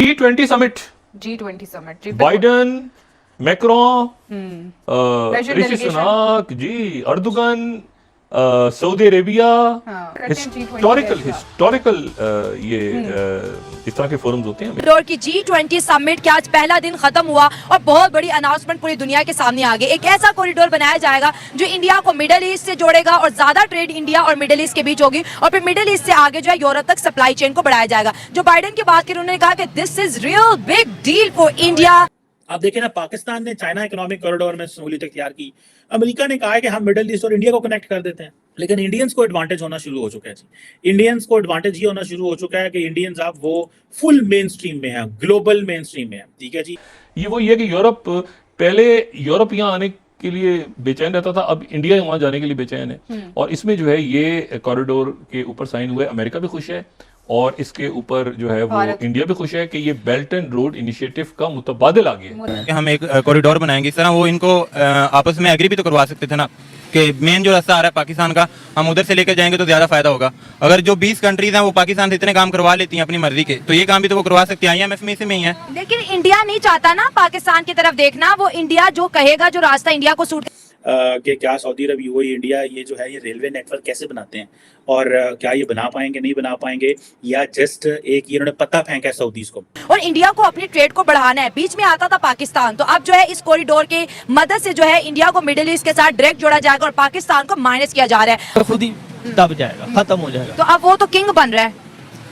G20 summit, Biden, Macron, ऋषि सुनाक जी, Erdogan, Saudi Arabia, historical ये इस तरह के फोरम्स होते हैं। कोरिडोर की G20 समिट के आज पहला दिन खत्म हुआ और बहुत बड़ी अनाउंसमेंट पूरी दुनिया के सामने आ गई। एक ऐसा कॉरिडोर बनाया जाएगा जो इंडिया को मिडिल ईस्ट से जोड़ेगा और ज्यादा ट्रेड इंडिया और मिडिल ईस्ट के बीच होगी और फिर मिडिल ईस्ट से आगे जो है यूरोप तक सप्लाई चेन को बढ़ाया जाएगा। जो बाइडेन की बात की उन्होंने कहा कि this is real big deal for India. आप देखें ना, पाकिस्तान ने चाइना इकोनॉमिक कॉरिडोर में सहूलियत इख्तियार की। अमेरिका ने कहा है कि हम मिडिल ईस्ट और इंडिया को कनेक्ट कर देते हैं, लेकिन इंडियंस को एडवांटेज होना शुरू हो चुका है जी। इंडियंस को एडवांटेज ये होना शुरू हो चुका है कि इंडियंस अब वो फुल मेन स्ट्रीम में है, ग्लोबल मेन स्ट्रीम में है। ठीक है जी। ये कि यूरोप, पहले यूरोप यहाँ आने के लिए बेचैन रहता था, अब इंडिया वहां जाने के लिए बेचैन है। और इसमें जो है ये कॉरिडोर के ऊपर साइन हुए, अमेरिका भी खुश है और इसके ऊपर जो है वो इंडिया भी खुश है कि ये बेल्ट एंड रोड इनिशिएटिव का मुतबादिल आ गया। हम एक कॉरिडोर बनाएंगे, इस तरह वो इनको आपस में एग्री भी तो करवा सकते थे ना कि मेन जो रास्ता आ रहा है पाकिस्तान का, हम उधर से लेकर जाएंगे तो ज्यादा फायदा होगा। अगर जो 20 कंट्रीज हैं वो पाकिस्तान से इतने काम करवा लेती हैं अपनी मर्जी के, तो ये काम भी तो वो करवा सकती है, IMF में इसी में ही है। लेकिन इंडिया नहीं चाहता ना पाकिस्तान की तरफ देखना, वो इंडिया जो कहेगा, जो रास्ता इंडिया को सूट कि क्या सऊदी अरब, यूएई, इंडिया ये जो है ये रेलवे नेटवर्क कैसे बनाते हैं और क्या ये बना पाएंगे नहीं बना पाएंगे, या जस्ट एक ये इन्होंने पत्ता फेंका है सऊदीज को। और इंडिया को अपनी ट्रेड को बढ़ाना है। बीच में आता था पाकिस्तान, तो अब जो है इस कॉरिडोर के मदद से जो है इंडिया को मिडिल ईस्ट के साथ डायरेक्ट जोड़ा जाएगा और पाकिस्तान को माइनस किया जा रहा है, तो खुद ही दब जाएगा, खत्म हो जाएगा। तो अब वो तो किंग बन रहा है।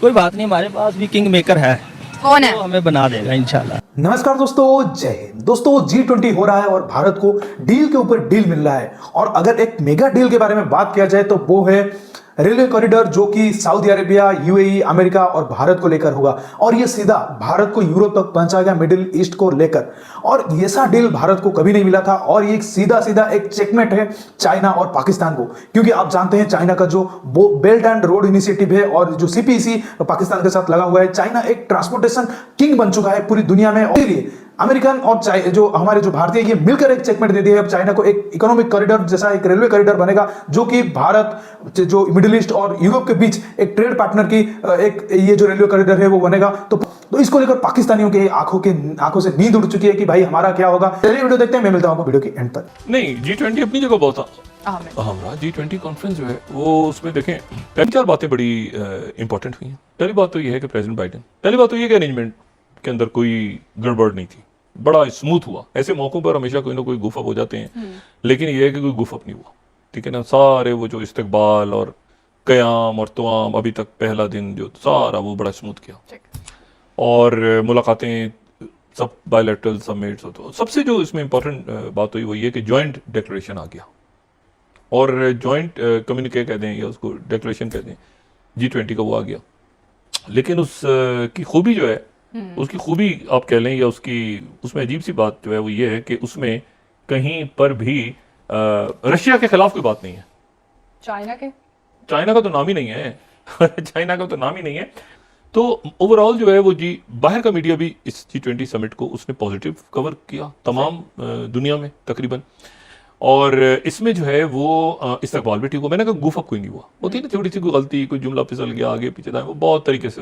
कोई बात नहीं, हमारे पास भी किंग मेकर है, कौन है? वो हमें बना देगा इंशाल्लाह। नमस्कार दोस्तों, जय हिंद। दोस्तों G20 हो रहा है और भारत को डील के ऊपर डील मिल रहा है। और अगर एक मेगा डील के बारे में बात किया जाए तो वो है रेलवे कॉरिडोर, जो कि सऊदी अरेबिया, यूएई, अमेरिका और भारत को लेकर होगा। और ये सीधा भारत को यूरोप तक पहुंचाएगा, मिडिल ईस्ट को लेकर। और ऐसा डील भारत को कभी नहीं मिला था। और ये सीधा सीधा एक चेकमेट है चाइना और पाकिस्तान को, क्योंकि आप जानते हैं चाइना का जो बेल्ट एंड रोड इनिशिएटिव है और जो CPEC पाकिस्तान के साथ लगा हुआ है। चाइना एक ट्रांसपोर्टेशन किंग बन चुका है पूरी दुनिया में। और इसलिए अमेरिकन और जो हमारे जो भारतीय, ये मिलकर एक चेकमेट दे दिया है। अब चाइना को एक इकोनॉमिक कॉरिडोर जैसा एक रेलवे कॉरिडोर बनेगा, जो कि भारत, जो मिडिल ईस्ट और यूरोप के बीच एक ट्रेड पार्टनर की एक ये जो रेलवे कॉरिडोर है वो बनेगा। तो इसको लेकर पाकिस्तानियों के आंखों से नींद उड़ चुकी है कि भाई हमारा क्या होगा। चलिए वीडियो देखते हैं, मैं मिलता हूं आपको वीडियो के एंड पर। नहीं, G20 अपनी जगह बहुत अहम रहा। G20 कॉन्फ्रेंस जो है वो, उसमें देखें 3-4 बातें बड़ी इंपॉर्टेंट हुई हैं। पहली बात तो ये है कि प्रेसिडेंट बाइडेन, पहली बात तो ये कि अरेंजमेंट के अंदर कोई गड़बड़ नहीं थी, बड़ा स्मूथ हुआ। ऐसे मौकों पर हमेशा कोई ना कोई गुफअप हो जाते हैं, लेकिन ये है कि कोई गुफअप नहीं हुआ। ठीक है ना, सारे वो जो इस्तकबाल और कयाम और तवाम, अभी तक पहला दिन जो सारा वो बड़ा स्मूथ किया। और मुलाकातें सब बायलैटरल समिट्स, तो सबसे जो इसमें इंपॉर्टेंट बात हुई वो ये कि जॉइंट डिक्लेरेशन आ गया। और जॉइंट कम्युनिके कह दें या उसको डिक्लेरेशन कह दें, G20 का वो आ गया। लेकिन उस की खूबी जो है, उसकी खूबी आप कह लें या उसमें अजीब सी बात जो है वो ये है कि उसमें कहीं पर भी रशिया के खिलाफ कोई बात नहीं है। चाइना का तो नाम ही नहीं है चाइना का तो नाम ही नहीं है। तो ओवरऑल जो है वो बाहर का मीडिया भी इस G20 समिट को उसने पॉजिटिव कवर किया तमाम दुनिया में तकरीबन। और इसमें जो है वो इस्तकबाल भी ठीक हुआ। मैंने कहा गुफअप कोई नहीं हुआ, होती ना थोड़ी सी कोई गलती, कोई जुमला फिसल गया आगे पीछे, वो बहुत तरीके से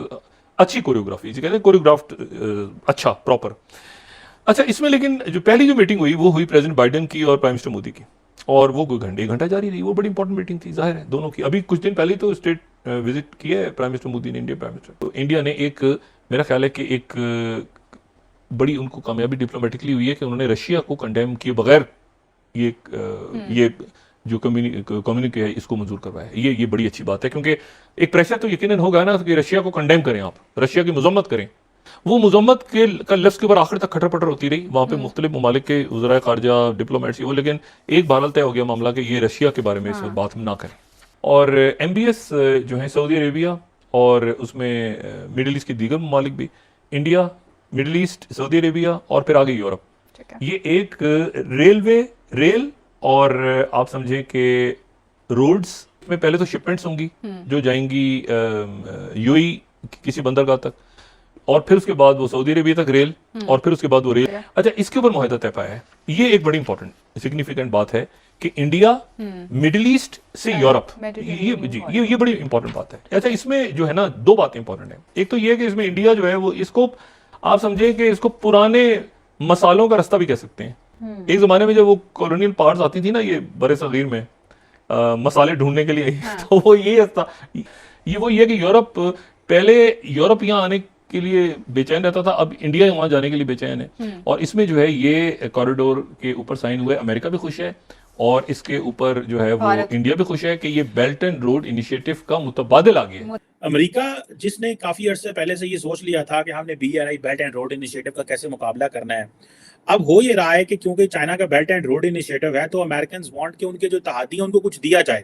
अच्छी कोरियोग्राफी, जिसे कहते हैं कोरियोग्राफ्ड, अच्छा प्रॉपर। अच्छा, इसमें लेकिन जो पहली जो मीटिंग हुई वो हुई प्रेसिडेंट बाइडेन की और प्राइम मिनिस्टर मोदी की, और वो कोई एक घंटा जारी रही। वो बड़ी इंपॉर्टेंट मीटिंग थी, जाहिर है दोनों की। अभी कुछ दिन पहले तो स्टेट विजिट किया है प्राइम मिनिस्टर मोदी ने, इंडिया प्राइम मिनिस्टर। तो इंडिया ने एक, मेरा ख्याल है कि एक बड़ी उनको कामयाबी डिप्लोमेटिकली हुई है कि उन्होंने रशिया को कंडेम किए बगैर ये जो कम्युनिके है इसको मंजूर करवाया है। ये बड़ी अच्छी बात है, क्योंकि एक प्रेशर तो यकीनन होगा ना कि रशिया को कंडेम करें, आप रशिया की मजम्मत करें। वो मजम्मत के लफ्ज़ के ऊपर आखिर तक खटर पटर होती रही वहाँ पे मुख्तलिफ ममालिक के वज़राए ख़ारजा, डिप्लोमेट्स, वो, लेकिन एक बार तय हो गया मामला कि ये रशिया के बारे में इस वक्त बात ना करें। और MBS जो है सऊदी अरेबिया और उसमें मिडिल ईस्ट के दीगर ममालिक भी, India, middle east, Saudi Arabia और फिर आगे यूरोप, ये एक रेल और आप समझे कि रोड्स में पहले तो शिपमेंट्स होंगी जो जाएंगी यूएई किसी बंदरगाह तक, और फिर उसके बाद वो सऊदी अरेबिया तक रेल, और फिर उसके बाद वो रेल। अच्छा, इसके ऊपर मुआहदा तय पाया है। ये एक बड़ी इंपॉर्टेंट सिग्निफिकेंट बात है कि इंडिया मिडिल ईस्ट से यूरोप, ये बड़ी इंपॉर्टेंट बात है। अच्छा, इसमें जो है ना 2 बातें इंपॉर्टेंट है। एक तो ये है कि इसमें इंडिया जो है वो इसको आप समझे कि इसको पुराने मसालों का रास्ता भी कह सकते हैं। एक जमाने में जब वो कॉलोनियल पार्ट्स आती थी ना ये बड़े सगीर में मसाले ढूंढने के लिए तो वो ये रास्ता ये है कि यूरोप पहले यूरोप यहाँ आने के लिए बेचैन रहता था, अब इंडिया वहां जाने के लिए बेचैन है। और इसमें जो है ये कॉरिडोर के ऊपर साइन हुए, अमेरिका भी खुश है और इसके ऊपर जो है वो इंडिया भी खुश है कि ये बेल्ट एंड रोड इनिशिएटिव का मुतबादिल आ गया। अमेरिका जिसने काफी अरसे पहले से ये सोच लिया था कि हमने BRI belt and road initiative का कैसे मुकाबला करना है, अब हो ये रहा है कि क्योंकि चाइना का बेल्ट एंड रोड इनिशिएटिव है तो अमेरिकन वांट कि उनके जो तहादी हैं उनको कुछ दिया जाए।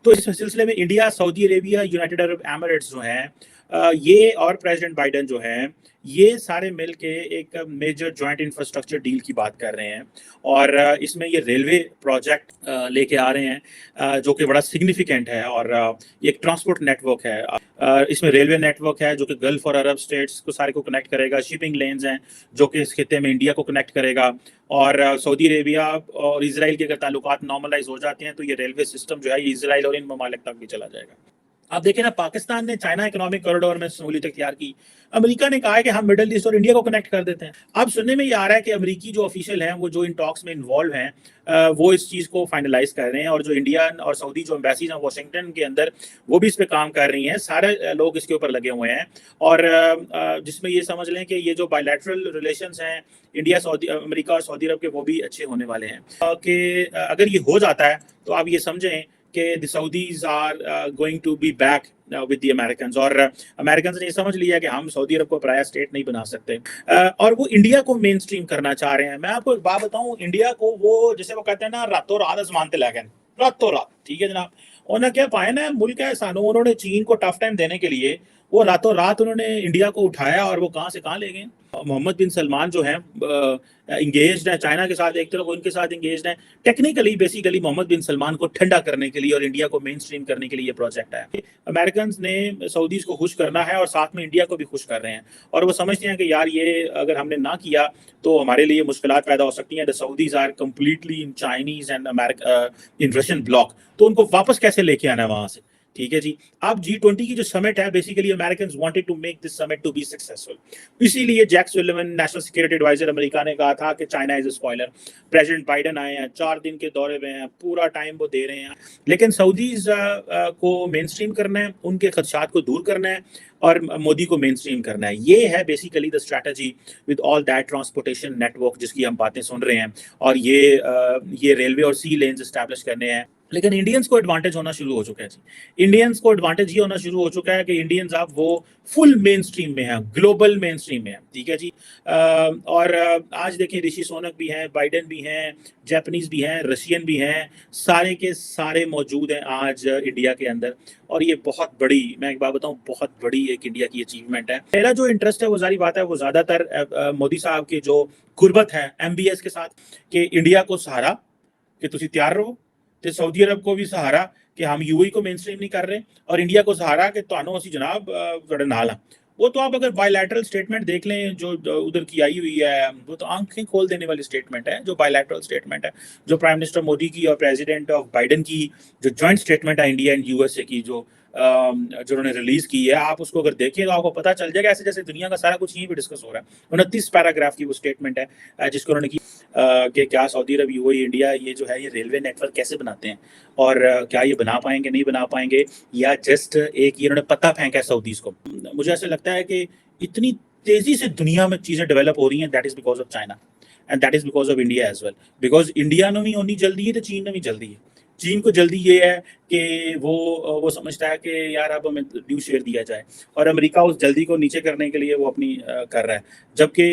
तो इस सिलसिले में India, Saudi Arabia, United Arab Emirates जो हैं ये और प्रेसिडेंट बाइडेन जो हैं ये सारे मिल के एक मेजर जॉइंट इंफ्रास्ट्रक्चर डील की बात कर रहे हैं। और इसमें ये रेलवे प्रोजेक्ट लेके आ रहे हैं जो कि बड़ा सिग्निफिकेंट है। और ये एक ट्रांसपोर्ट नेटवर्क है, इसमें रेलवे नेटवर्क है जो कि गल्फ और अरब स्टेट्स को सारे को कनेक्ट करेगा, शिपिंग लेन्स हैं जो कि इस खिते में इंडिया को कनेक्ट करेगा। और सऊदी अरेबिया और इजराइल के अगर ताल्लुकात नॉर्मलाइज हो जाते हैं तो ये रेलवे सिस्टम जो है ये इजराइल और इन ममालिक तक भी चला जाएगा। आप देखें ना, पाकिस्तान ने चाइना इकोनॉमिक कॉरिडोर में सहूलियत इख्तियार की, अमेरिका ने कहा है कि हम मिडिल ईस्ट और इंडिया को कनेक्ट कर देते हैं। अब सुनने में ये आ रहा है कि अमेरिकी जो ऑफिशियल हैं वो जो इन टॉक्स में इन्वॉल्व हैं वो इस चीज़ को फाइनलाइज कर रहे हैं। और जो इंडियन और सऊदी जो एम्बेसीज हैं वाशिंगटन के अंदर वो भी इस पर काम कर रही हैं, सारे लोग इसके ऊपर लगे हुए हैं। और जिसमें ये समझ लें कि ये जो बायलैटरल रिलेशंस हैं इंडिया सऊदी अमेरिका और सऊदी अरब के वो भी अच्छे होने वाले हैं। कि अगर ये हो जाता है तो आप ये समझें कि the Saudis are going to be back with the Americans. और अमेरिकन्स ने ये समझ लिया कि हम सऊदी अरब को पराया स्टेट नहीं बना सकते और वो इंडिया को मेन स्ट्रीम करना चाह रहे हैं। मैं आपको एक बात बताऊं, इंडिया को वो जैसे वो कहते हैं ना रातों रात आसमान ते लै गए, रातों रात, ठीक है जनाब। उन्होंने क्या पाया ना मुल्क है सानू, उन्होंने चीन को टफ टाइम देने के लिए वो रातों रात उन्होंने इंडिया को उठाया और वो कहाँ से कहाँ ले गए। मोहम्मद बिन सलमान जो हैं इंगेज्ड है चाइना के साथ, एक तरफ उनके साथ इंगेज्ड है। टेक्निकली बेसिकली मोहम्मद बिन सलमान को ठंडा करने के लिए और इंडिया को मेन स्ट्रीम करने के लिए ये प्रोजेक्ट है। अमेरिकन ने सऊदीज को खुश करना है और साथ में इंडिया को भी खुश कर रहे हैं। और वो समझते हैं कि यार ये अगर हमने ना किया तो हमारे लिए मुश्किलात पैदा हो सकती हैं। The Saudis are completely in Chinese and in Russian bloc, तो उनको वापस कैसे लेके आना है वहां से, ठीक है जी। अब G20 की जो समिट है basically Americans wanted to make this summit to be successful. इसीलिए Jack Sullivan national security adviser America ने कहा था कि China is a spoiler. President Biden आए हैं, 4 दिन के दौरे में हैं, पूरा टाइम वो दे रहे हैं। लेकिन सऊदीज को मेन स्ट्रीम करना है, उनके खदशात को दूर करना है और मोदी को मेन स्ट्रीम करना है। ये है basically the strategy with all that transportation network जिसकी हम बातें सुन रहे हैं। और ये रेलवे और सी लेन्स एस्टैब्लिश करने हैं। लेकिन इंडियंस को एडवांटेज होना शुरू हो चुका है जी। इंडियंस को एडवांटेज ये होना शुरू हो चुका है कि इंडियंस अब वो फुल मेन स्ट्रीम में हैं, ग्लोबल मेन स्ट्रीम में हैं, ठीक है जी। और आज देखें ऋषि सुनक भी हैं, बाइडेन भी हैं, जापानीज भी हैं, रशियन भी हैं, सारे के सारे मौजूद हैं आज इंडिया के अंदर। और ये बहुत बड़ी, मैं एक बात बताऊं, बहुत बड़ी एक इंडिया की अचीवमेंट है। मेरा जो इंटरेस्ट है वो जारी बात है वो ज़्यादातर मोदी साहब की जो गुर्बत है MBS के साथ, कि इंडिया को सहारा कि तुसी तैयार रहो, तो सऊदी अरब को भी सहारा कि हम UAE को मेन स्ट्रीम नहीं कर रहे, और इंडिया को सहारा कि तुहानू असी जनाब तुहाडे नाल हां। वो तो आप अगर बायलैटरल स्टेटमेंट देख लें जो उधर की आई हुई है, वो तो आंखें खोल देने वाली स्टेटमेंट है जो बायलैटरल स्टेटमेंट है, जो प्राइम मिनिस्टर मोदी की और प्रेसिडेंट ऑफ बाइडेन की जो जॉइंट स्टेटमेंट है इंडिया एंड USA की जो उन्होंने रिलीज की है। आप उसको अगर देखें तो आपको पता चल जाएगा ऐसे जैसे दुनिया का सारा कुछ यहीं पे डिस्कस हो रहा है। 29 पैराग्राफ की वो स्टेटमेंट है जिसको उन्होंने की कि क्या सऊदी अरब, UAE, इंडिया ये जो है ये रेलवे नेटवर्क कैसे बनाते हैं और क्या ये बना पाएंगे नहीं बना पाएंगे, या जस्ट एक ये उन्होंने पता फेंका है सऊदीज को। मुझे ऐसा लगता है कि इतनी तेजी से दुनिया में चीजें डेवलप हो रही हैं, that is because of China and that is because of India as well. Because India ने भी होनी जल्दी है तो चीन ने भी जल्दी है। चीन को जल्दी ये है कि वो समझता है कि यार अब हमें ड्यू शेयर दिया जाए, और अमेरिका उस जल्दी को नीचे करने के लिए वो अपनी कर रहा है। जबकि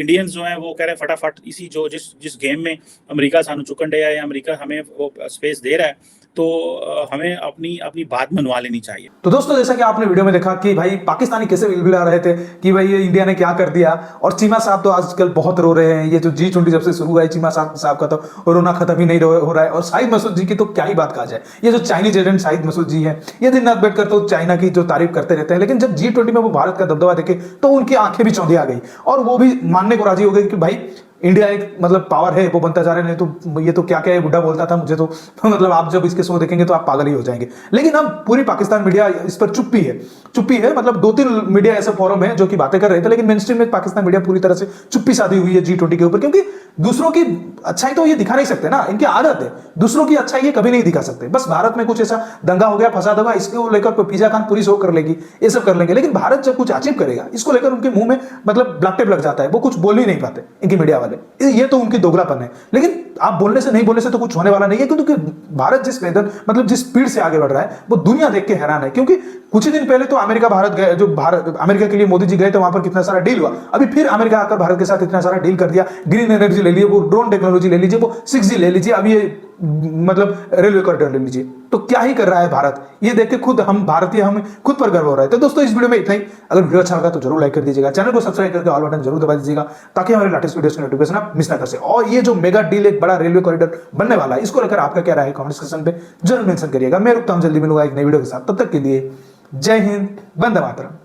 इंडियंस जो हैं वो कह रहे हैं फटाफट इसी जो जिस गेम में अमेरिका सानू चुकन डे है या अमेरिका हमें वो स्पेस दे रहा है, तो हमें अपनी बात मनवा लेनी चाहिए। तो दोस्तों जैसा कि आपने वीडियो में देखा कि भाई पाकिस्तानी कैसे बिलबिला रहे थे कि भाई ये इंडिया ने क्या कर दिया, और चीमा साहब तो आजकल बहुत रो रहे हैं। ये जो G20 जब से शुरू हुआ है, चीमा साहब का तो रोना खत्म ही नहीं हो रहा है। और शाहिद मसूद जी की तो क्या ही बात कहा जाए, ये जो चाइनीज एजेंट शाहिद मसूद जी हैं, ये दिन रात बैठकर तो चाइना की जो तारीफ करते रहते हैं, लेकिन जब G20 में वो भारत का दबदबा देखे तो उनकी आंखें भी चौंधी आ गई और वो भी मानने को राजी हो गए कि भाई इंडिया एक मतलब पावर है, वो बनता जा रहा है। नहीं तो ये तो क्या क्या ये बुढ़ा बोलता था मुझे तो मतलब आप जब इसके शो देखेंगे तो आप पागल ही हो जाएंगे। लेकिन हम पूरी पाकिस्तान मीडिया इस पर चुप्पी है। मतलब 2-3 मीडिया ऐसे फोरम है जो कि बातें कर रहे थे, लेकिन मेन स्ट्रीम में पाकिस्तान मीडिया पूरी तरह से चुप्पी साधी हुई है G20 के ऊपर, क्योंकि दूसरों की अच्छाई तो ये दिखा नहीं सकते ना, इनकी आदत है, दूसरों की अच्छाई ये कभी नहीं दिखा सकते। बस भारत में कुछ ऐसा दंगा हो गया, फसाद होगा, इसको लेकर कोई पिज्जा खान पूरी शो कर लेगी, ये सब कर लेंगे। लेकिन भारत जब कुछ अचीव करेगा, इसको लेकर उनके मुंह में मतलब ब्लैक टेप लग जाता है, वो कुछ बोल ही नहीं पाते इनकी मीडिया वाले। ये तो उनकी दोगलापन है। लेकिन आप बोलने से नहीं बोलने से तो कुछ होने वाला नहीं है, क्योंकि भारत जिस पैदल मतलब जिस स्पीड से आगे बढ़ रहा है वो दुनिया देख के हैरान है। क्योंकि कुछ ही दिन पहले तो अमेरिका भारत गए, जो भारत अमेरिका के लिए मोदी जी गए थे, वहां पर कितना सारा डील हुआ। अभी फिर अमेरिका आकर भारत के साथ इतना सारा डील कर दिया, ग्रीन एनर्जी ले लीजिए, वो ड्रोन टेक्नोलॉजी ले लीजिए, वो 6G ले लीजिए, अब ये मतलब रेलवे कॉरिडोर ले लीजिए। तो क्या ही कर रहा है भारत, ये देख के खुद हम भारतीय हमें खुद पर गर्व हो रहा है। तो दोस्तों इस वीडियो में इतना ही। अगर वीडियो अच्छा लगा तो जरूर लाइक कर दीजिएगा, चैनल को सब्सक्राइब करके ऑल बटन जरूर दबा दीजिएगा, ताकि हमारे लेटेस्ट वीडियोस की नोटिफिकेशन आप मिस ना कर सके। और ये जो मेगा डील एक बड़ा रेलवे कॉरिडोर बनने वाला है, इसको लेकर आपका क्या राय है कमेंट सेक्शन पे जरूर मेंशन करिएगा। मैं रुकता हूं, जल्दी मिलूंगा एक नई वीडियो के साथ। तब तक के लिए जय हिंद, वंदे मातरम।